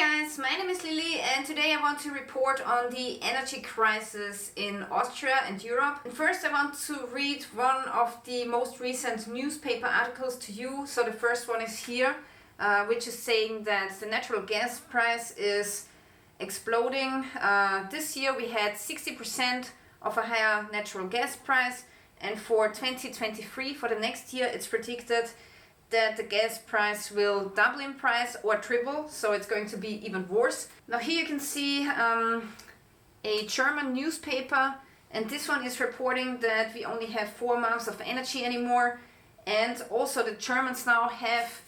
guys, my name is Lily and today I want to report on the energy crisis in Austria and Europe. And first I want to read one of the most recent newspaper articles to you. So the first one is here, which is saying that the natural gas price is exploding. This year we had 60% of a higher natural gas price, and for 2023, for the next year, it's predicted that the gas price will double in price or triple, so it's going to be even worse. Now here you can see a German newspaper, and this one is reporting that we only have 4 months of energy anymore, and also the Germans now have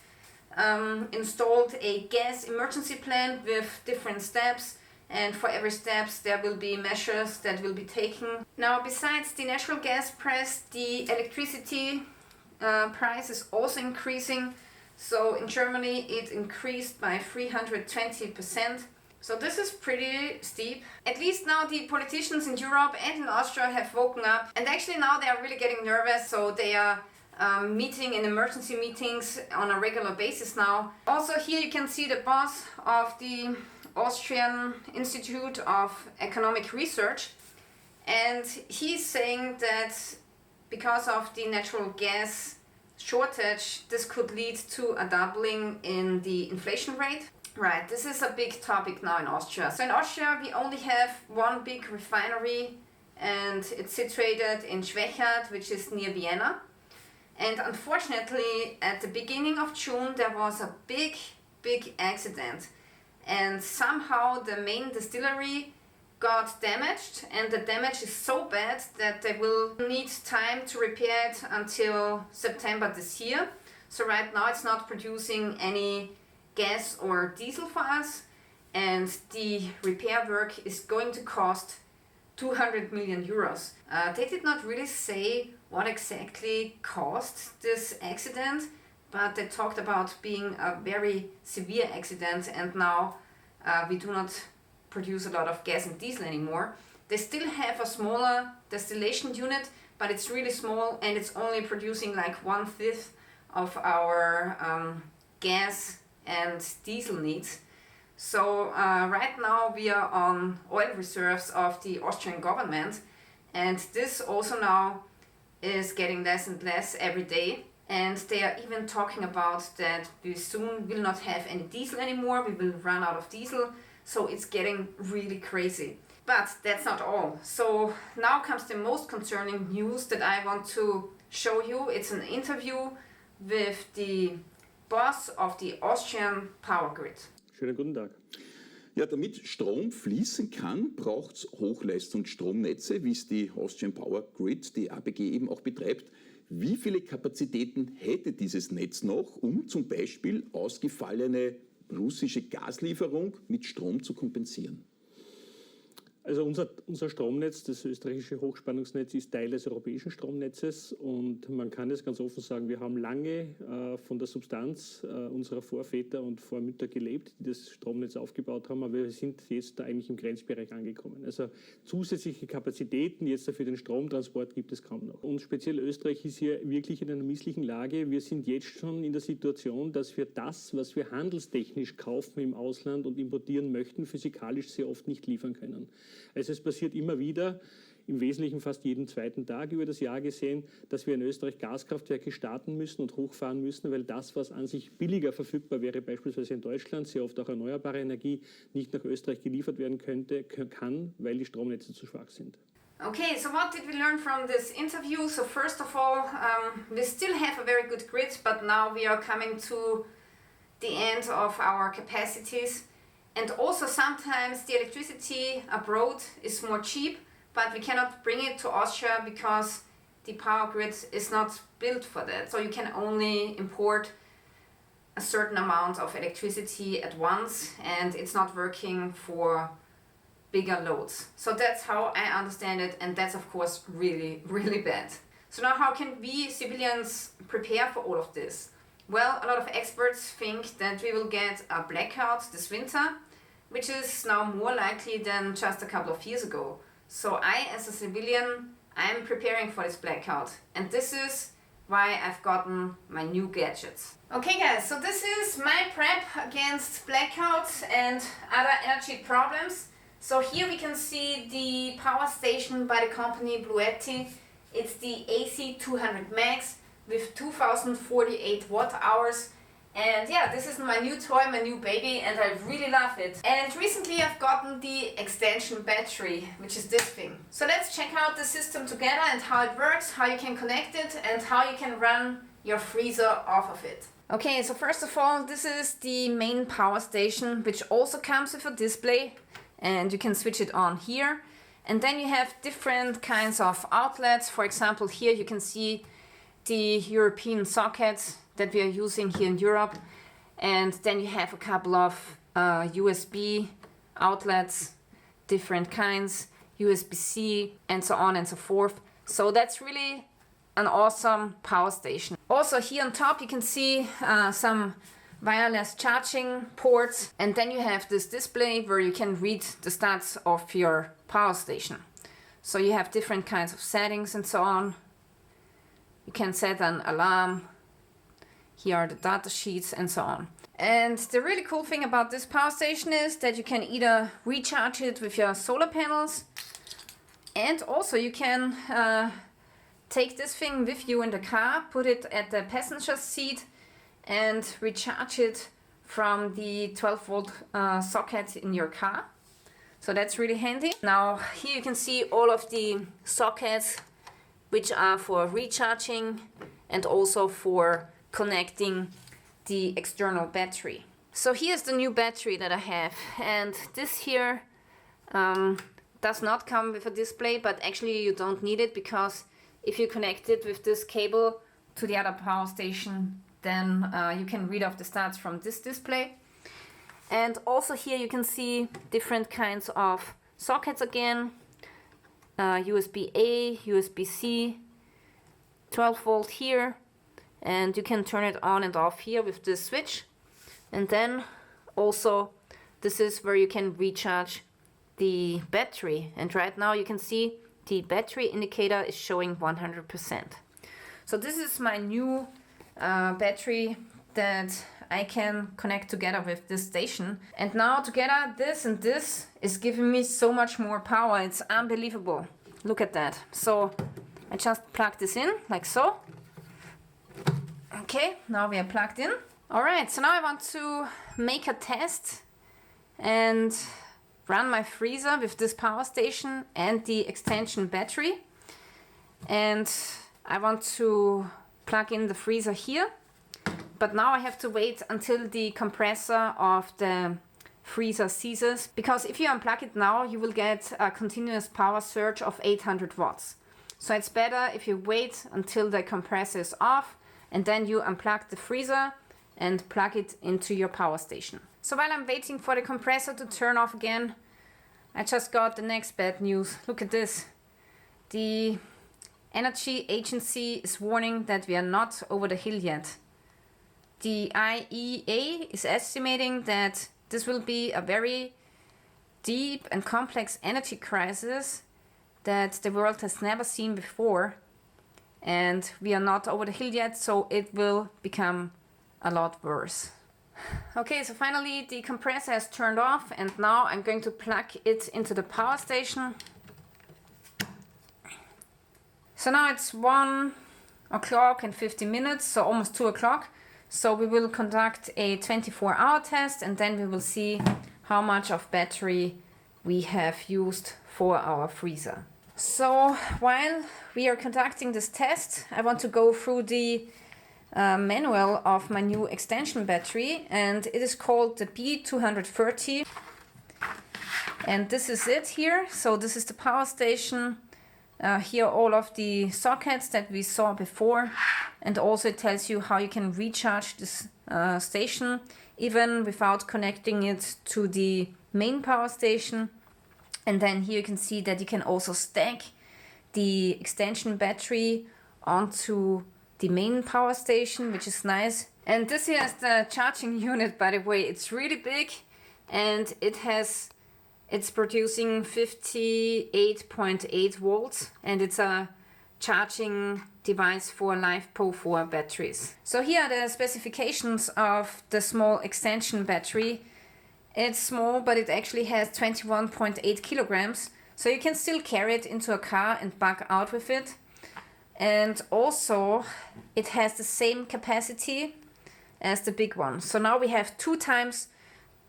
installed a gas emergency plan with different steps, and for every steps there will be measures that will be taken. Now besides the natural gas price, the electricity price is also increasing. So in Germany it increased by 320%. So this is pretty steep. At least now the politicians in Europe and in Austria have woken up, and actually now they are really getting nervous, so they are meeting in emergency meetings on a regular basis now. Also here you can see the boss of the Austrian Institute of Economic Research, and he's saying that because of the natural gas shortage, this could lead to a doubling in the inflation rate. Right, this is a big topic now in Austria. So in Austria we only have one big refinery, and it's situated in Schwechat, which is near Vienna. And unfortunately at the beginning of June there was a big accident, and somehow the main distillery got damaged, and the damage is so bad that they will need time to repair it until September this year. So right now it's not producing any gas or diesel for us, and the repair work is going to cost 200 million euros. They did not really say what exactly caused this accident, but they talked about being a very severe accident, and now we do not produce a lot of gas and diesel anymore. They still have a smaller distillation unit, but it's really small, and it's only producing like 1/5 of our gas and diesel needs. So right now we are on oil reserves of the Austrian government, and this also now is getting less and less every day. And they are even talking about that we soon will not have any diesel anymore, we will run out of diesel. So it's getting really crazy. But that's not all. So now comes the most concerning news that I want to show you. It's an interview with the boss of the Austrian power grid. Schönen guten Tag. Ja, damit Strom fließen kann, braucht es Hochleistungsstromnetze, wie es die Austrian Power Grid, die APG, eben auch betreibt. Wie viele Kapazitäten hätte dieses Netz noch, um zum Beispiel ausgefallene russische Gaslieferung mit Strom zu kompensieren? Also unser Stromnetz, das österreichische Hochspannungsnetz, ist Teil des europäischen Stromnetzes, und man kann es ganz offen sagen, wir haben lange von der Substanz unserer Vorväter und Vormütter gelebt, die das Stromnetz aufgebaut haben, aber wir sind jetzt da eigentlich im Grenzbereich angekommen. Also zusätzliche Kapazitäten jetzt für den Stromtransport gibt es kaum noch. Und speziell Österreich ist hier wirklich in einer misslichen Lage. Wir sind jetzt schon in der Situation, dass wir das, was wir handelstechnisch kaufen im Ausland und importieren möchten, physikalisch sehr oft nicht liefern können. Also es passiert immer wieder, im Wesentlichen fast jeden zweiten Tag über das Jahr gesehen, dass wir in Österreich Gaskraftwerke starten müssen und hochfahren müssen, weil das, was an sich billiger verfügbar wäre, beispielsweise in Deutschland, sehr oft auch erneuerbare Energie, nicht nach Österreich geliefert werden kann, weil die Stromnetze zu schwach sind. Okay, so what did we learn from this interview? So first of all, we still have a very good grid, but now we are coming to the end of our capacities. And also sometimes the electricity abroad is more cheap, but we cannot bring it to Austria because the power grid is not built for that. So you can only import a certain amount of electricity at once, and it's not working for bigger loads. So that's how I understand it, and that's of course really bad. So now how can we civilians prepare for all of this? Well, a lot of experts think that we will get a blackout this winter, which is now more likely than just a couple of years ago. So I, as a civilian, I'm preparing for this blackout. And this is why I've gotten my new gadgets. Okay guys, so this is my prep against blackouts and other energy problems. So here we can see the power station by the company Bluetti. It's the AC200 Max with 2048 watt hours. And yeah, this is my new toy, my new baby, and I really love it. And recently I've gotten the extension battery, which is this thing. So let's check out the system together and how it works, how you can connect it, and how you can run your freezer off of it. Okay, so first of all, this is the main power station, which also comes with a display, and you can switch it on here. And then you have different kinds of outlets. For example, here you can see the European sockets that we are using here in Europe, and then you have a couple of USB outlets, different kinds, USB-C, and so on and so forth. So that's really an awesome power station. Also here on top you can see some wireless charging ports, and then you have this display where you can read the stats of your power station. So you have different kinds of settings and so on. You can set an alarm. Here are the data sheets and so on. And the really cool thing about this power station is that you can either recharge it with your solar panels, and also you can take this thing with you in the car, put it at the passenger seat and recharge it from the 12 volt socket in your car. So that's really handy. Now here you can see all of the sockets which are for recharging and also for connecting the external battery. So here's the new battery that I have, and this here does not come with a display, but actually you don't need it, because if you connect it with this cable to the other power station, then you can read off the stats from this display. And also here you can see different kinds of sockets again, USB-A, USB-C, 12 volt here, and you can turn it on and off here with this switch. And then also this is where you can recharge the battery, and right now you can see the battery indicator is showing 100%. So this is my new battery that I can connect together with this station. And now together this and this is giving me so much more power. It's unbelievable. Look at that. So I just plug this in like so. Okay, now we are plugged in. Alright, so now I want to make a test and run my freezer with this power station and the extension battery. And I want to plug in the freezer here. But now I have to wait until the compressor of the freezer ceases, because if you unplug it now, you will get a continuous power surge of 800 watts. So it's better if you wait until the compressor is off and then you unplug the freezer and plug it into your power station. So while I'm waiting for the compressor to turn off again, I just got the next bad news. Look at this. The Energy Agency is warning that we are not over the hill yet. The IEA is estimating that this will be a very deep and complex energy crisis that the world has never seen before, and we are not over the hill yet, so it will become a lot worse. Okay, so finally the compressor has turned off, and now I'm going to plug it into the power station. So now it's 1 o'clock and 50 minutes, so almost 2 o'clock. So we will conduct a 24-hour test, and then we will see how much of battery we have used for our freezer. So while we are conducting this test, I want to go through the manual of my new extension battery, and it is called the B230. And this is it here. So this is the power station. Here are all of the sockets that we saw before, and also it tells you how you can recharge this station even without connecting it to the main power station. And then here you can see that you can also stack the extension battery onto the main power station, which is nice. And this here is the charging unit, by the way. It's really big, and it's producing 58.8 volts, and it's a charging device for LiFePO4 batteries. So here are the specifications of the small extension battery. It's small, but it actually has 21.8 kilograms, so you can still carry it into a car and bug out with it. And also it has the same capacity as the big one. So now we have 2 times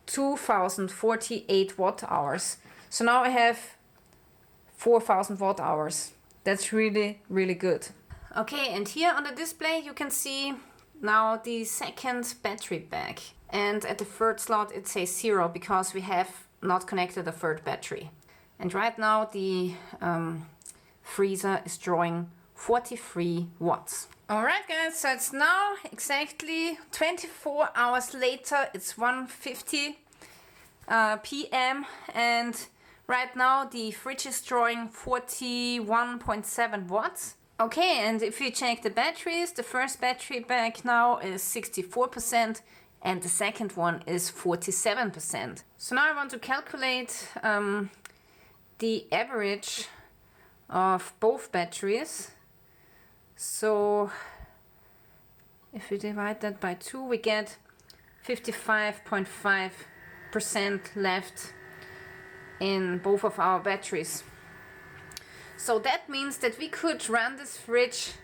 2048 watt hours. So now I have 4000 watt hours. That's really, really good. Okay, and here on the display you can see now the second battery pack. And at the third slot it says 0 because we have not connected a third battery. And right now the freezer is drawing 43 watts. Alright guys, so it's now exactly 24 hours later. It's 1:50 p.m. and right now the fridge is drawing 41.7 watts. Okay, and if you check the batteries, the first battery pack now is 64% and the second one is 47%. So now I want to calculate the average of both batteries. So if we divide that by 2, we get 55.5% left in both of our batteries. So that means that we could run this fridge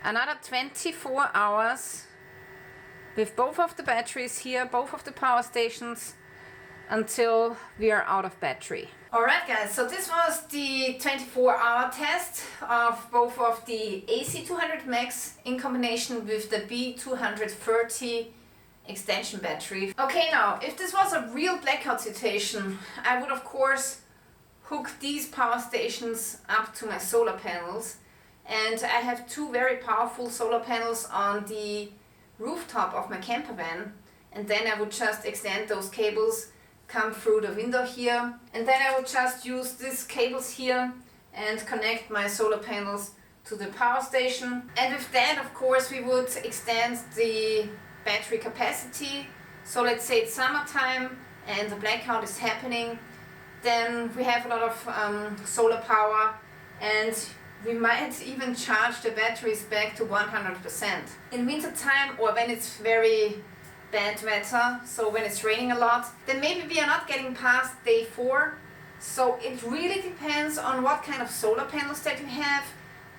another 24 hours with both of the batteries here, both of the power stations, until we are out of battery. Alright guys, so this was the 24-hour test of both of the AC200 Max in combination with the B230 extension battery. Okay, now if this was a real blackout situation, I would of course hook these power stations up to my solar panels, and I have 2 very powerful solar panels on the rooftop of my camper van, and then I would just extend those cables, come through the window here, and then I would just use these cables here and connect my solar panels to the power station. And with that of course we would extend the battery capacity. So let's say it's summertime and the blackout is happening, then we have a lot of solar power and we might even charge the batteries back to 100%. In winter time, or when it's very bad weather, so when it's raining a lot, then maybe we are not getting past day 4. So it really depends on what kind of solar panels that you have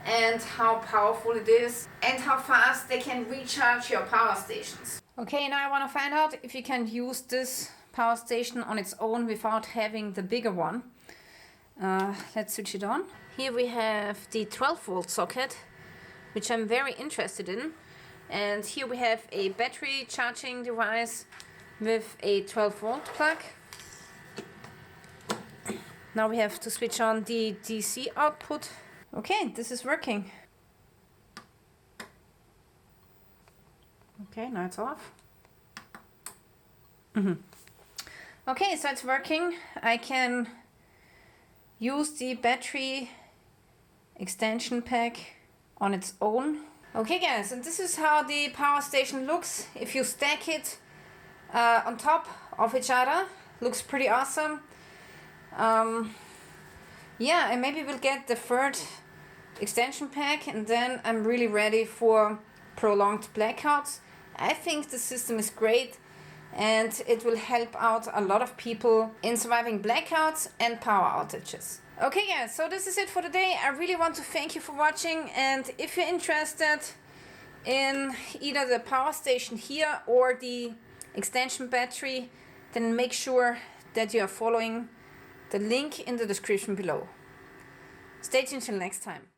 and how powerful it is and how fast they can recharge your power stations. Okay, now I want to find out if you can use this power station on its own without having the bigger one. Let's switch it on. Here we have the 12 volt socket, which I'm very interested in. And here we have a battery charging device with a 12 volt plug. Now we have to switch on the DC output. Okay, this is working. Okay, now it's off. Okay, so it's working. I can use the battery extension pack on its own. Okay guys, and this is how the power station looks if you stack it on top of each other. Looks pretty awesome. Yeah, and maybe we'll get the third extension pack and then I'm really ready for prolonged blackouts. I think the system is great and it will help out a lot of people in surviving blackouts and power outages. Okay guys, so this is it for today. I really want to thank you for watching, and if you're interested in either the power station here or the extension battery, then make sure that you are following the link in the description below. Stay tuned till next time.